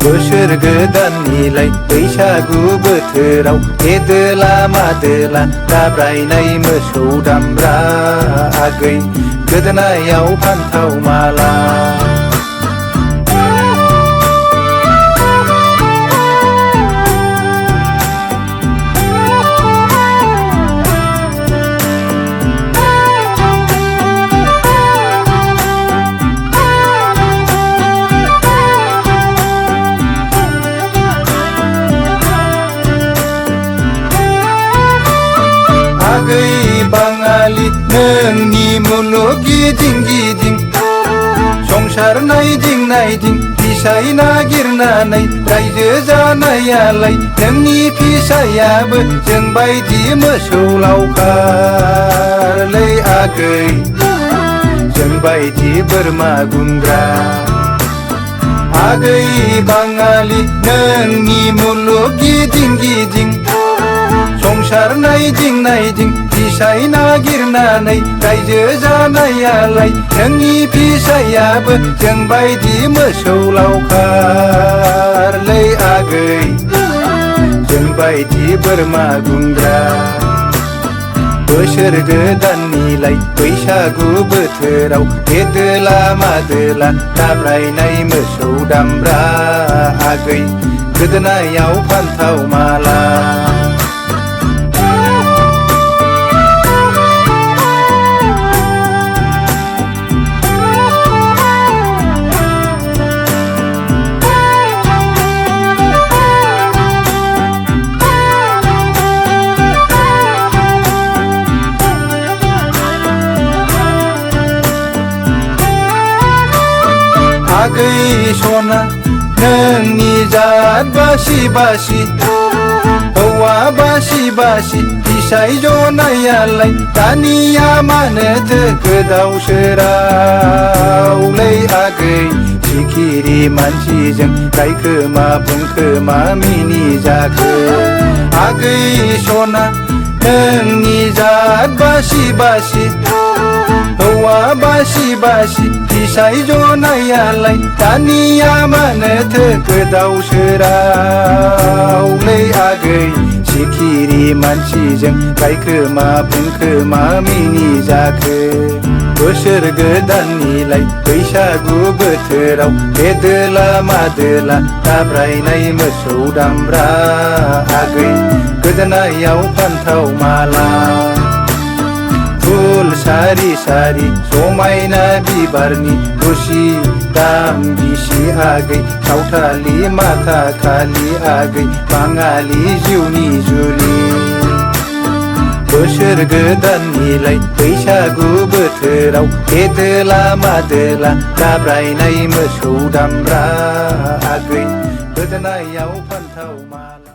बोसोर गोदाननिलाय बैसागु बोथोराव देदोला मादोला दाब्रायनाय मोसौ दामब्रा आगै गोदोनायाव फान्थाव माला आगै बाङालि नोंनि मुलुग गिदिं गिदिं संसार नायदिं नायदिं फिसाय नागिरनानै रायजो जानायालाय नोंनि फिसायाबो जोंबायदि मोसौ लावखारलै आगै जोंबायदि बोरमा गुमग्रा आगै बाङालि नोंनि मुलुग गिदिं गिदिं संसार नायदिं नायदिं फिसाय नागिरनानै रायजो जानायालाय नोंनि फिसायाबो जोंबायदि मोसौ लावखारलै आगै जोंबायदि बोरमा गुमग्रा बोसोर गोदाननिलाय बैसागु बोथोराव देदोला मादोला दाब्रायनाय मोसौ दामब्रा आगै गोदोनायाव फान्थाव माला आगै सना नोंनि जात बासि बासि हौवा बासि बासि फिसाय जनायालाय दानिया मानोथो गोदाव सोरावलै आगै सिखिरि मानसिजों रायखोमा बुंखोमा मिनि जाखो आगै सना नोंनि जात बासि बासि हौवा बासि बासि फिसाय जनायालाय दानिया मानोथो गोदाव सोरावलै आगै सिखिरि मानसिजों रायखोमा बुंखोमा मिनि जाखो बोसोर गोदाननिलाय बैसागु बोथोराव देदोला मादोला दाब्रायनाय मोसौ दामब्रा आगै गोदोनायाव फान्थाव माला फुल सारि सारि समायना बिबारनि खुसि दाम बिसि आगै सावथालि माथा खालि आगै बाङालि जिउनि जुलि बोसोर गोदाननिलाय बैसागु बोथोराव देदोला मादोला दाब्रायनाय मोसौ दामब्रा आगै गोदोनायाव फान्थाव माला